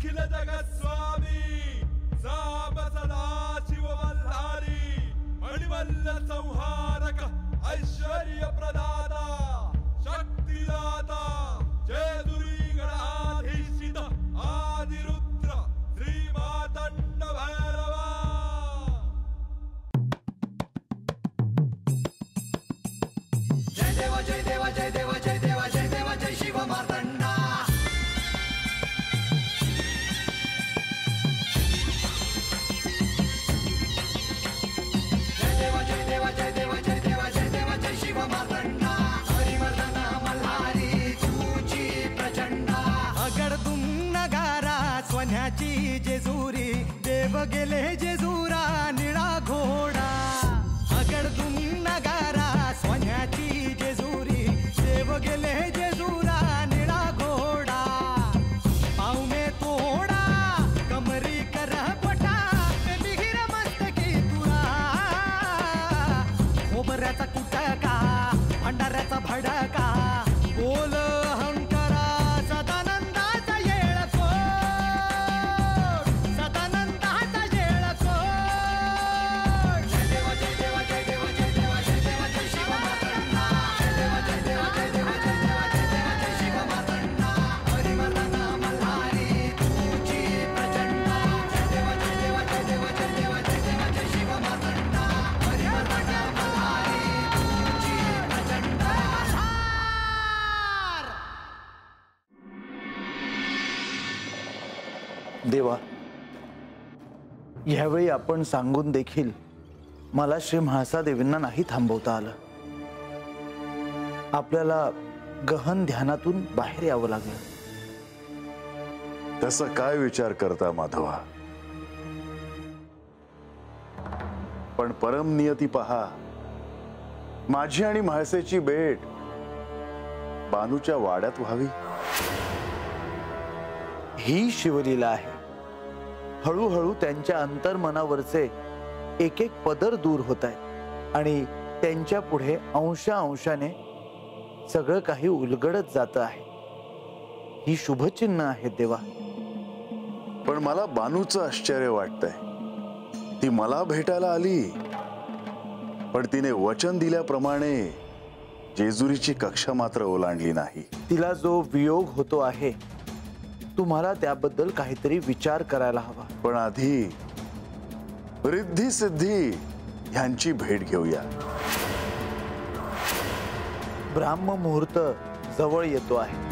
अखिल जगस्वामी साब सदा शिव मल्हारी मणिमल्ल संहारक ऐश्वर्य प्रदाता शक्तिदाता जेजुरी गणाधीशित आदिरुद्र श्री मातंड भैरवा। जय देवा जय देवा जय देवा जय देवा जय देवा जय शिव मार्तंडा। जय देवा जय देवा जय देवा जय देवा जय देवा जय शिव मार्तंडा। हरिवर्धन मल्हारी तुझी प्रचंडा। अगडदुम नगारा सोन्याची जेजुरी देव गेले जेजुरा निळा घोडा। अगडदुम नगारा सोन्याची जेजुरी देव गेले जेजुरा निळा घोडा। पाव में तोडा कमरी कर पटा बिहिर मस्तकी तुरा। खोबऱ्याचा कुटका भंडाऱ्याचा भडका बोल अहंकारा सदानंदाचा येळकोट। सदानंदाचा येळकोट। जय देवा जय देवा जय देवा जय देवा जय देवा जय शिव मार्तंडा। जय देवा जय देवा जय देवा जय देवा जय देवा जय शिव मार्तंडा। हरिवर्धन मल्हारी तुझी प्रचंडा। जय देवा जय देवा जय देवा जय देवा जय देवा जय शिव मार्तंडा। हरिवर्धन मल्हारी तुझी प्रचंडा। देवा, यावेळी आपण सांगून देखील मला श्री म्हाळसादेवींना नाही थांबवता आलं। आपल्याला गहन ध्यानातून बाहेर यावं लागलं। तसा काय विचार करता माधवा? पण परम नियती पहा, माझी आणि म्हाळसेची भेट बानूच्या वाड्यात व्हावी ही शिवलीला आहे। हळूहळू त्यांच्या अंतर्मनावरचे एक एक पदर दूर होत आहेत आणि त्यांच्या पुढे अंशाने सगळं काही उलगडत जात आहे। ही शुभचिन्ह आहेत देवा। पण मला बानूचं आश्चर्य वाटतंय। ती मला भेटायला आली, पण तिने वचन दिल्याप्रमाणे जेजुरीची कक्षा मात्र ओलांडली नाही। तिला जो वियोग होतो आहे, तुम्हाला त्याबद्दल काहीतरी विचार करायला हवा। पण आधी रिद्धी सिद्धी यांची भेट घेऊया। ब्राह्म मुहूर्त जवळ येतो आहे।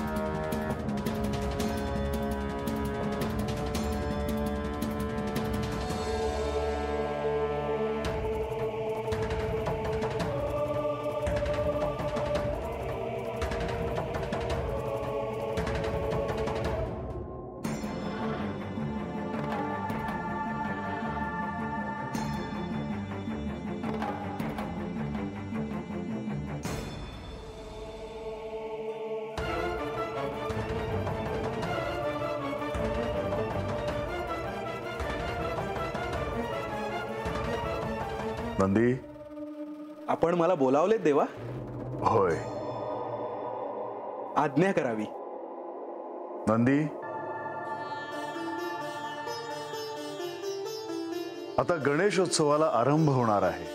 नंदी, आपण मला बोलावले देवा? होय। आज्ञा करावी। नंदी, आता गणेशोत्सवाला आरंभ होणार आहे,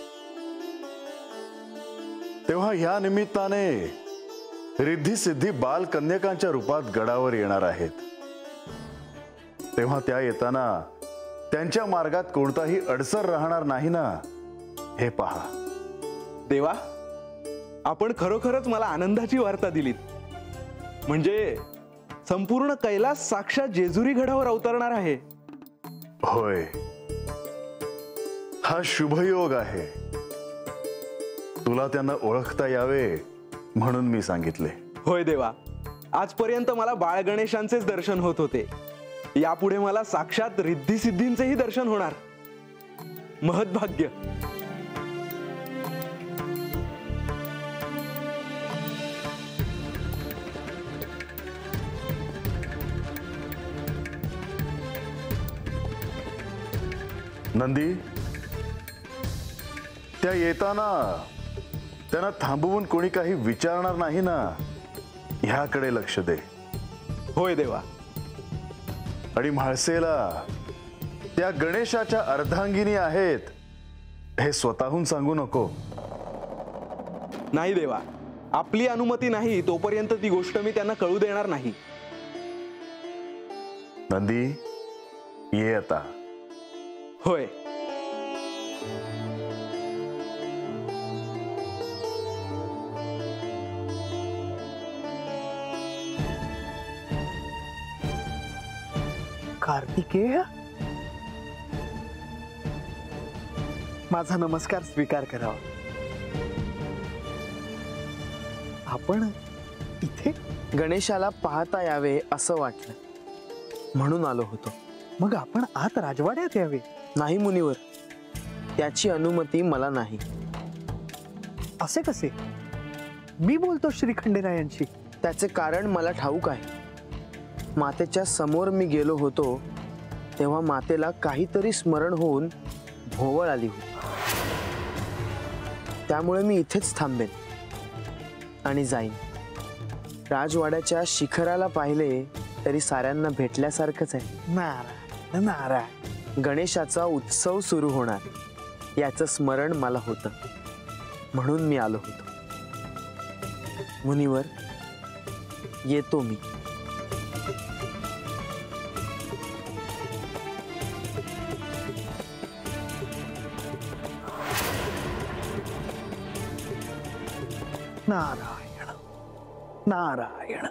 तेव्हा या निमित्ताने रिद्धी सिद्धी बालकन्यकांच्या रूपात गडावर येणार आहेत। तेव्हा त्या येताना त्यांच्या मार्गात कोणताही अडसर राहणार नाही ना, हे पहा। देवा, आपण खरोखरच मला आनंदाची वार्ता दिलीत। म्हणजे संपूर्ण कैलास साक्षात जेजुरी गडावर अवतरणार आहे। होय, हा शुभयोग आहे। तुला त्यांना ओळखता यावे म्हणून मी सांगितले। होय देवा, आजपर्यंत मला बाळ गणेशांचेच दर्शन होत होते। यापुढे मला साक्षात रिद्धी सिद्धींचेही दर्शन होणार। महद्भाग्य। नंदी, त्या येताना त्यांना थांबवून कोणी काही विचारणार नाही ना, ह्याकडे लक्ष दे। होय देवा। आणि म्हाळसेला त्या गणेशाच्या अर्धांगिनी आहेत हे स्वतःहून सांगू नको. नाही देवा, आपली अनुमती नाही तोपर्यंत ती गोष्ट मी त्यांना कळू देणार नाही. नंदी, ये आता. होय. कार्तिकेय, माझा नमस्कार स्वीकार करावा. आपण इथे? गणेशाला पाहता यावे असं वाटलं म्हणून आलो होतो. मग आपण आत राजवाड्यात यावे. नाही मुनिवर, त्याची अनुमती मला नाही. असे कसे? मी बोलतो श्री खंडेरायांशी. त्याचे कारण मला ठाऊक आहे. मातेच्या समोर मी गेलो होतो तेव्हा मातेला काहीतरी स्मरण होऊन भोवळ आली होती. त्यामुळे मी इथेच थांबेन आणि जाईन. राजवाड्याच्या शिखराला पाहिले तरी साऱ्यांना भेटल्यासारखंच आहे. नारायण नारायण. गणेशाचा उत्सव सुरू होणार याचं स्मरण मला होतं म्हणून मी आलो होतो. मुनिवर, येतो मी. नारायण नारायण.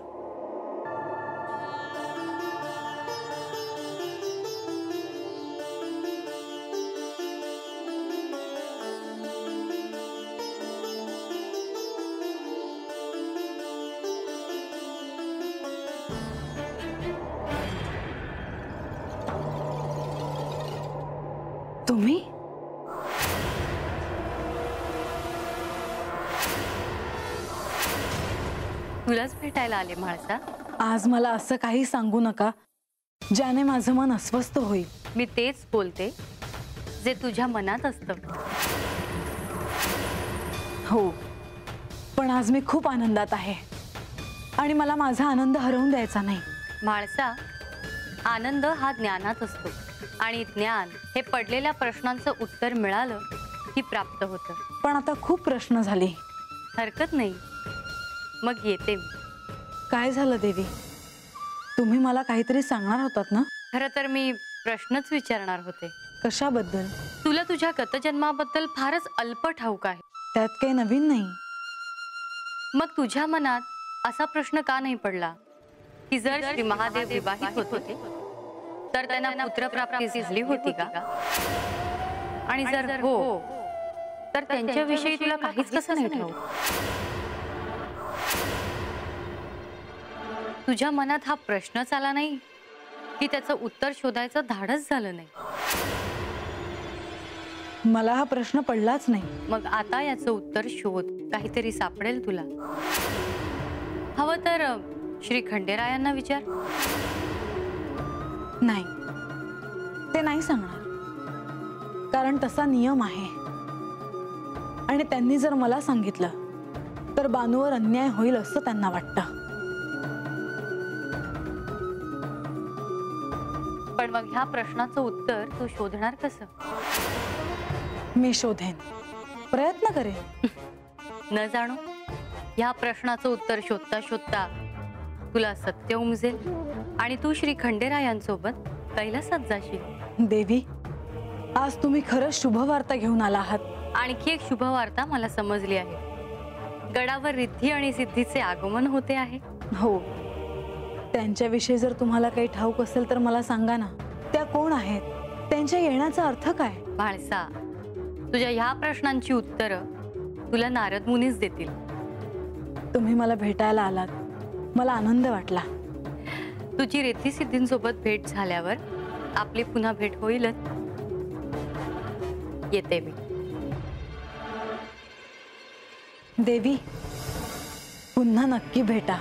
तुम्ही? तुलाच भेटायला आले म्हाळसा. आज मला असं काही सांगू नका ज्याने माझं मन अस्वस्थ होईल. मी तेच बोलते जे तुझ्या मनात असतं. हो, पण आज मी खूप आनंदात आहे आणि मला माझा आनंद हरवून द्यायचा नाही. म्हाळसा, आनंद हा ज्ञानात असतो आणि ज्ञान हे पडलेल्या प्रश्नांचं उत्तर मिळालं की प्राप्त होतं. पण आता खूप प्रश्न झाले. हरकत नाही, मग येते मी. काय झालं देवी? तुम्ही मला काहीतरी सांगणार होतात ना? खरं तर मी प्रश्नच विचारणार होते. कशाबद्दल? तुला तुझ्या गतजन्माबद्दल फारच अल्प ठाऊक आहे. त्यात काही नवीन नाही. मग तुझ्या मनात असा प्रश्न का नाही पडला की जर श्री महादेव विवाहित होते तर त्यांना पुत्रप्राप्ती झाली होती का? आणि जर हो तर त्यांच्याविषयी तुला काहीच कसं नाही ठाऊक? तुझ्या मनात हा प्रश्नच आला नाही की त्याचं उत्तर शोधायचं धाडस झालं नाही? मला हा प्रश्न पडलाच नाही. मग आता याचं उत्तर शोध, काहीतरी सापडेल तुला. हवं तर श्री खंडेरायांना विचार. नाही, ते नाही सांगणार, कारण तसा नियम आहे आणि त्यांनी जर मला सांगितलं तर बानूवर अन्याय होईल असं त्यांना वाटतं. पण मग ह्या प्रश्नाचं उत्तर तू शोधणार कसं? मी शोधेन, प्रयत्न करेन. न जाणू, ह्या प्रश्नाचं उत्तर शोधता शोधता तुला सत्य उमजेल आणि तू श्री खंडेरायांसोबत कैलासात जाशील. देवी, आज तुम्ही खरंच शुभवार्ता घेऊन आला आहात. आणखी एक शुभवार्ता मला समजली आहे. गडावर रिद्धी आणि सिद्धीचे आगमन होते आहे. हो, त्यांच्याविषयी जर तुम्हाला काही ठाऊक असेल तर मला सांगा ना. त्या कोण आहेत? त्यांच्या येण्याचा अर्थ काय? म्हाळसा, तुझ्या ह्या प्रश्नांची उत्तरं तुला नारद मुनीच देतील. तुम्ही मला भेटायला आलात, मला आनंद वाटला. तुझी रिद्धी सिद्धींसोबत भेट झाल्यावर आपली पुन्हा भेट होईलच. येते मी. देवी, पुन्हा नक्की भेटा.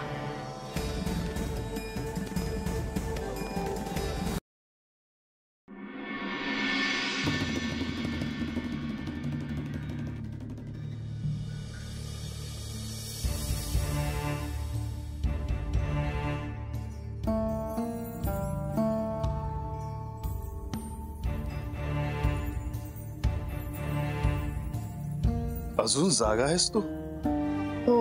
अजून जागा आहेस तू? हो.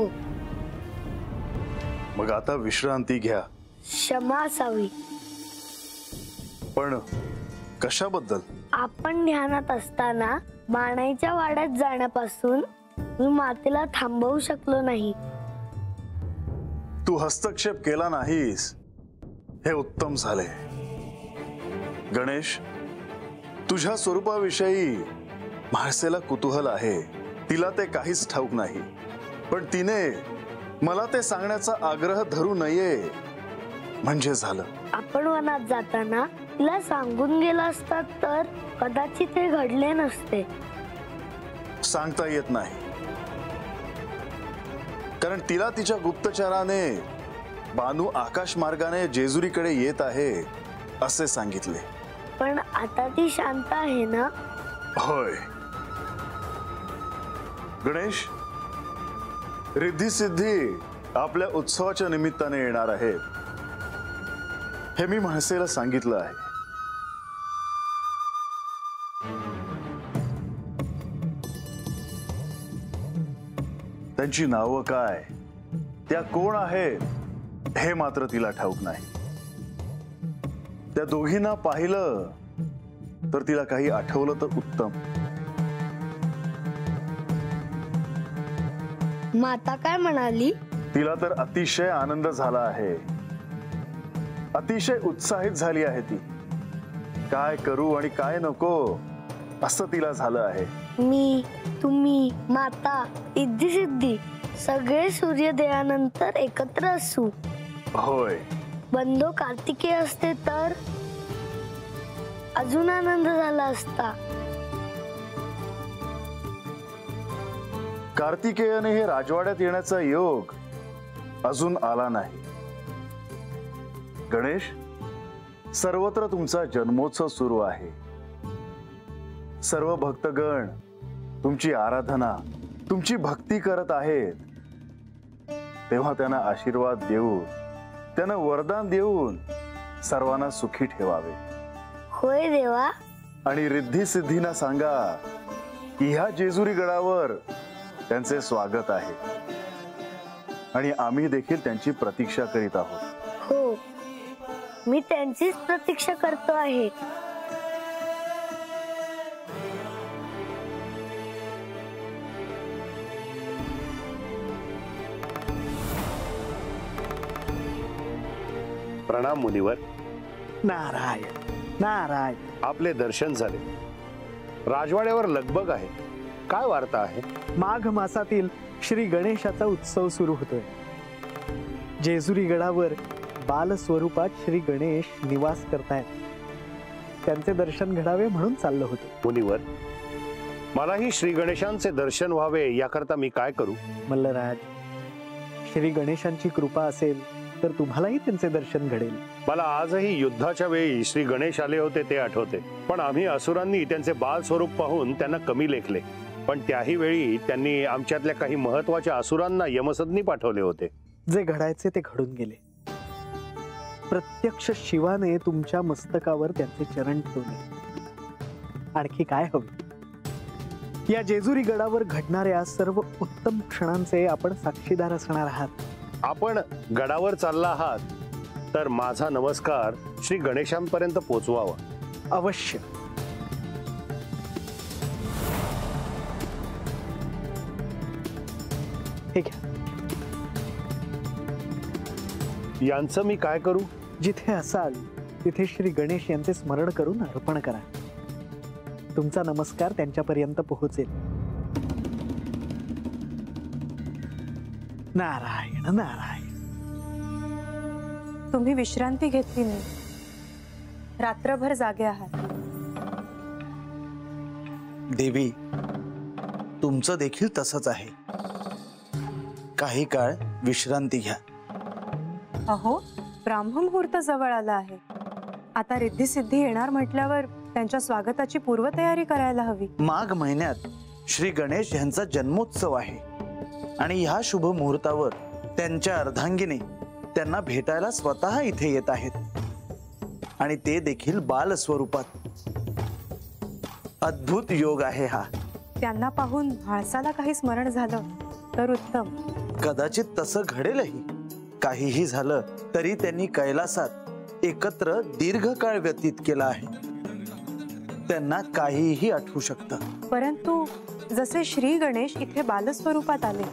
मग आता विश्रांती घ्या. क्षमा असावी. पण कशाबद्दल? आपण ध्यानात असताना मानाईच्या वाड्यात जाण्यापासून मी मातेला थांबवू शकलो नाही. तू हस्तक्षेप केला नाहीस हे उत्तम झाले. गणेश, तुझ्या स्वरूपाविषयी म्हाळसेला कुतूहल आहे. तिला ते काहीच ठाऊक नाही, पण तिने मला ते सांगण्याचा आग्रह धरू नये म्हणजे झालं. आपण वनात जाताना तिला सांगून गेला असता तर कदाचित हे घडले नसते. सांगता येत नाही, कारण तिला तिच्या गुप्तचराने बानू आकाश मार्गाने जेजुरीकडे येत आहे असे सांगितले. पण आता ती शांत आहे ना? होय. गणेश, रिद्धी सिद्धी आपल्या उत्सवाच्या निमित्ताने येणार आहेत हे मी म्हाळसेला सांगितलं आहे. त्यांची नावं काय, त्या कोण आहेत हे मात्र तिला ठाऊक नाही. त्या दोघींना पाहिलं तर तिला काही आठवलं तर उत्तम. माता काय म्हणाली? तिला तर अतिशय आनंद झाला आहे. अतिशय उत्साहित झाली आहे ती. काय करू आणि काय नको असं तिला झालं आहे. मी, तुम्ही, माता, रिद्धी सिद्धी सगळे सूर्योदयानंतर एकत्र असू. होय. बंधू कार्तिकेय असते तर अजून आनंद झाला असता. कार्तिकेयने हे राजवाड्यात येण्याचा योग अजून आला नाही. गणेश, सर्वत्र तुमचा जन्मोत्सव सुरू आहे. सर्व भक्तगण तुमची आराधना, तुमची भक्ती करत आहेत. तेव्हा त्यांना आशीर्वाद देऊन, त्यांना वरदान देऊन सर्वांना सुखी ठेवावे. होय देवा. आणि रिद्धी सिद्धींना सांगा की ह्या जेजुरी गडावर त्यांचे स्वागत आहे आणि आम्ही देखील त्यांची प्रतीक्षा करीत आहोत. हो, मी त्यांचीच प्रतीक्षा करतो आहे. प्रणाम मुनिवर. नारायण नारायण. आपले दर्शन झाले. राजवाड्यावर लगबग आहे. काय वार्ता आहे? माघ मासातील श्री गणेशाचा उत्सव सुरू होतोय. जेजुरी गडावर बाल स्वरूपात श्री गणेश निवास करतायत. त्यांचे दर्शन घडावे म्हणून चाललं होतं. मुनिवर, मलाही श्री गणेशांचे दर्शन व्हावे याकरता मी काय करू? मल्लराज, श्री गणेशांची कृपा असेल तर तुम्हालाही त्यांचे दर्शन घडेल. मला आजही युद्धाच्या वेळी श्री गणेश आले होते ते आठवते, पण आम्ही असुरांनी त्यांचे बाल स्वरूप पाहून त्यांना कमी लेखले. पण त्याही वेळी त्यांनी आमच्यातल्या काही महत्वाच्या असुरांना यमसदनी पाठवले होते. जे घडायचे ते घडून गेले. प्रत्यक्ष शिवाने तुमच्या मस्तकावर त्यांचे चरण ठेवले. आणखी काय हवे? या जेजुरी गडावर घडणाऱ्या सर्व उत्तम क्षणांचे आपण साक्षीदार असणार आहात. आपण गडावर चालला आहात तर माझा नमस्कार श्री गणेशांपर्यंत पोचवावा. अवश्य. हे घ्या. यांचं मी काय करू? जिथे असाल तिथे श्री गणेश यांचे स्मरण करून अर्पण करा. तुमचा नमस्कार त्यांच्यापर्यंत पोहोचेल. नारायण नारायण. तुम्ही विश्रांती घेतली नाही. रात्रभर जागे आहात. देवी, तुमचं देखील तसंच आहे. काही काळ विश्रांती घ्या. अहो, ब्राह्ममुहूर्त जवळ आला आहे. आता रिद्धी सिद्धी येणार म्हटल्यावर त्यांच्या स्वागताची पूर्वतयारी करायला हवी. माघ महिन्यात श्री गणेश यांचा जन्मोत्सव आहे आणि ह्या शुभ मुहूर्तावर त्यांच्या अर्धांगिनी त्यांना भेटायला स्वतः इथे येत आहेत आणि ते देखील बाल स्वरूपात. अद्भुत योग आहे हा. त्यांना पाहून म्हाळसाला काही स्मरण झालं तर उत्तम. कदाचित तसं घडेलही. काहीही झालं तरी त्यांनी कैलासात एकत्र दीर्घकाळ व्यतीत केला आहे. त्यांना काहीही आठवू शकतं. परंतु जसे श्री गणेश इथे बालस्वरूपात आले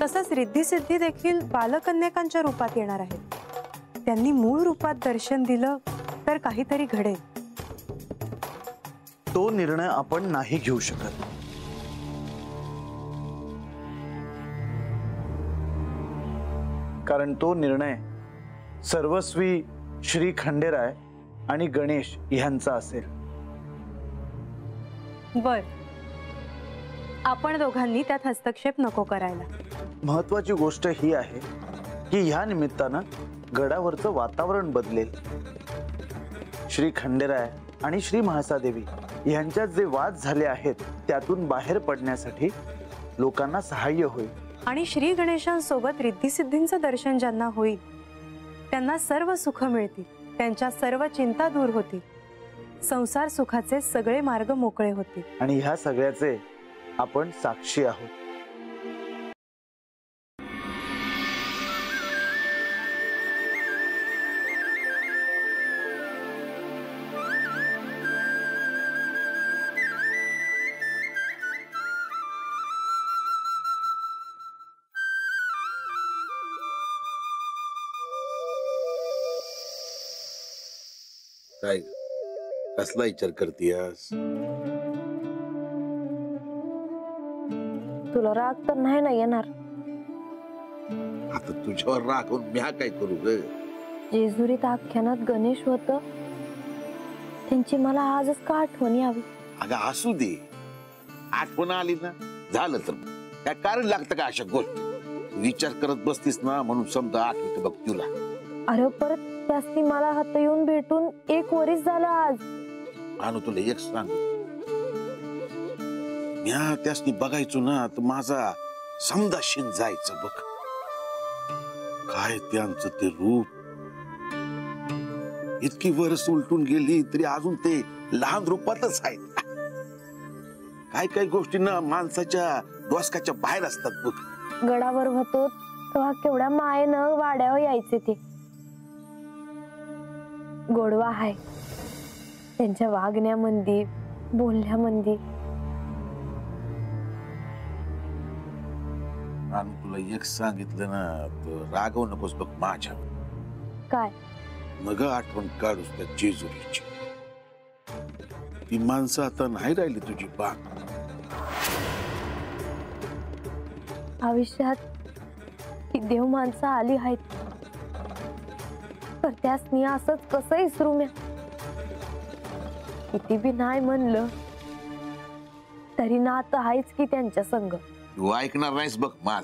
तसंच रिद्धी सिद्धी देखील बालकन्यकांच्या रूपात येणार आहेत. त्यांनी मूळ रूपात दर्शन दिलं तर काहीतरी घडेल. तो निर्णय आपण नाही घेऊ शकत. कारण तो निर्णय सर्वस्वी श्री खंडेराय आणि गणेश यांचा असेल. बर, आपण दोघांनी त्यात हस्तक्षेप नको करायला. महत्वाची गोष्ट ही आहे की ह्या निमित्तानं गडावरचं वातावरण बदलेल. श्री खंडेराय आणि श्री म्हाळसादेवी यांच्यात जे वाद झाले आहेत त्यातून बाहेर पडण्यासाठी लोकांना सहाय्य होईल. आणि श्री गणेशांसोबत रिद्धी सिद्धींचं दर्शन ज्यांना होईल त्यांना सर्व सुख मिळतील. त्यांच्या सर्व चिंता दूर होतील. संसार सुखाचे सगळे मार्ग मोकळे होतील. आणि ह्या सगळ्याचे आपण साक्षी आहोत. काय कसला विचार करतीयस? तुला राग तर नाही ना येणार? आता तुझ्यावर रागून म्या काय करू ग? जेजुरीत आख्यानात गणेश होत, त्यांची मला आजच का आठवण यावी? अगं असू दे, आठवण आली ना झालं. तर काय कारण लागतं का अशा गोष्टी? विचार करत बसतीस ना म्हणून समजा आठवत बघ तुला. अरे परत त्यासनी मला हात येऊन भेटून 1 वर्ष झालं आज. आणू तुला एक सांग, म्या त्यासनी बघायचो ना तर माझा समजा शिन जायचं बघ. काय त्यांचं ते रूप, इतकी वर्ष उलटून गेली तरी अजून ते लहान रूपातच आहेत. काय काय गोष्टी ना माणसाच्या डोसक्याच्या बाहेर असतात बघ. गडावर होतो तेव्हा केवढ्या मायेनं वाड्यावर यायचे ते. गोडवा आहे त्यांच्या वागण्यामध्ये, बोलण्यामध्ये. आणि तुला एक सांगितलं ना तर रागवू नकोस बघ माझ्या. काय? मग आठवण काढूस त्या जेजुरीची. ती माणसं आता नाही राहिली तुझी बाग. आयुष्यात ही देव माणसं आली आहेत, तर त्यासनी असंच कसं विसरू म्या? किती बी नाही म्हणलं तरी नातं आहेच की त्यांच्या संग. तू ऐकणार नाहीस बघ माझ.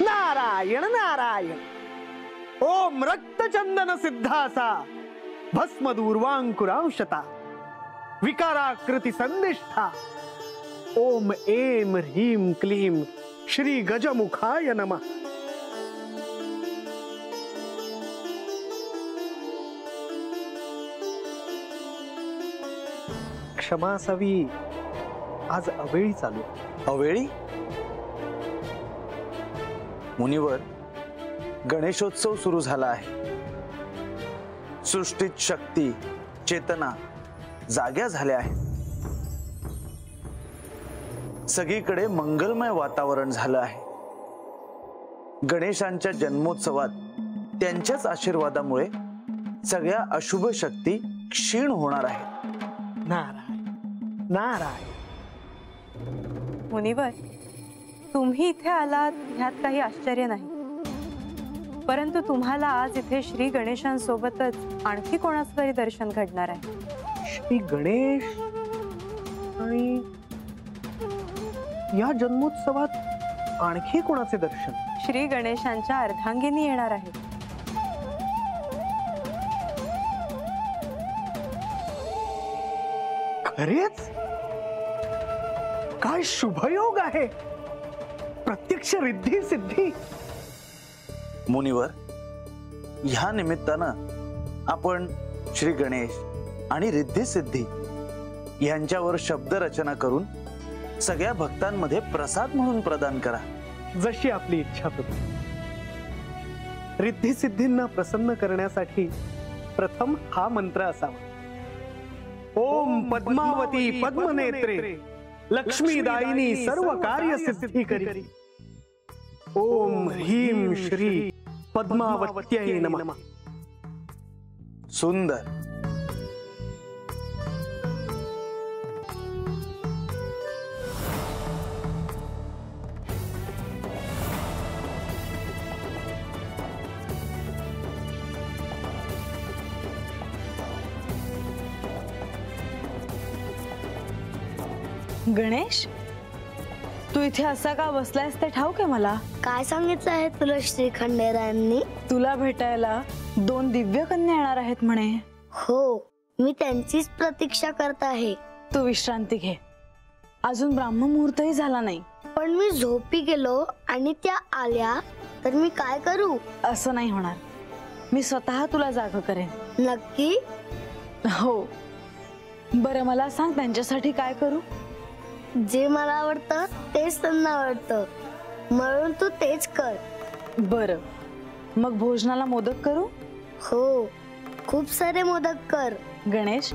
नारायण नारायण. ओम रक्तचंदन सिद्धासा भस्म दूर्वांकुरांशता विकाराकृती संदिष्ठा. ओम ऐं ह्रीं क्लीं श्री गजमुखाय नमः. क्षमा असावी, आज अवेळी चालू. अवेळी? मुनिवर, गणेशोत्सव सुरू झाला आहे. सृष्टीत शक्ती, चेतना जाग्या झाल्या आहेत. सगळीकडे मंगलमय वातावरण झालं आहे. गणेशांच्या जन्मोत्सवात त्यांच्याच आशीर्वादामुळे सगळ्या अशुभ शक्ती क्षीण होणार आहेत. नारायण नारायण. मुनिवर, तुम्ही इथे आलात ह्यात काही आश्चर्य नाही. परंतु तुम्हाला आज इथे श्री गणेशांसोबतच आणखी कोणाचं तरी दर्शन घडणार आहे. श्री गणेश आणि या जन्मोत्सवात आणखी कोणाचे दर्शन? श्री गणेशांच्या अर्धांगिनी येणार आहे. खरेच? काय शुभयोग आहे. प्रत्यक्ष रिद्धी सिद्धी. मुनिवर, ह्या निमित्तानं आपण श्री गणेश आणि रिद्धी सिद्धी यांच्यावर शब्द रचना करून सगळ्या भक्तांमध्ये प्रसाद म्हणून प्रदान करा. जशी आपली इच्छा प्रभू. रिद्धी सिद्धींना प्रसन्न करण्यासाठी प्रथम हा मंत्र असावा. ओम पद्मावती पद्मनेत्रे लक्ष्मीदायिनी सर्व कार्य सिद्धी करी. ओम ह्रीं श्री पद्मावत्यै नमः. सुंदर. गणेश, तू इथे असा का बसलायस ते ठाऊक आहे मला. काय सांगितलं आहे तुला श्री खंडेरायांनी? तुला भेटायला 2 दिव्य कन्या येणार आहेत म्हणे. हो, मी त्यांचीच प्रतीक्षा करत आहे. तू विश्रांती घे, अजून ब्राह्ममुहूर्तही झाला नाही. पण मी झोपी गेलो आणि त्या आल्या तर मी काय करू? असं नाही होणार, मी स्वतः तुला जाग करेन. नक्की? हो. बरं मला सांग, त्यांच्यासाठी काय करू? जे मला आवडतं तेच त्यांना आवडतं, म्हणून तू तेच कर. बरं, मग भोजनाला मोदक करू? हो, खूप सारे मोदक कर. गणेश,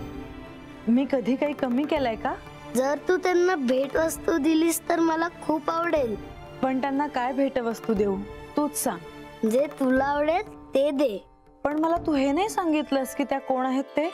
मी कधी काही कमी केलंय का? जर तू त्यांना भेटवस्तू दिलीस तर मला खूप आवडेल. पण त्यांना काय भेटवस्तू देऊ तूच सांग. जे तुला आवडेल ते दे. पण मला तू हे नाही सांगितलंस की त्या कोण आहेत ते.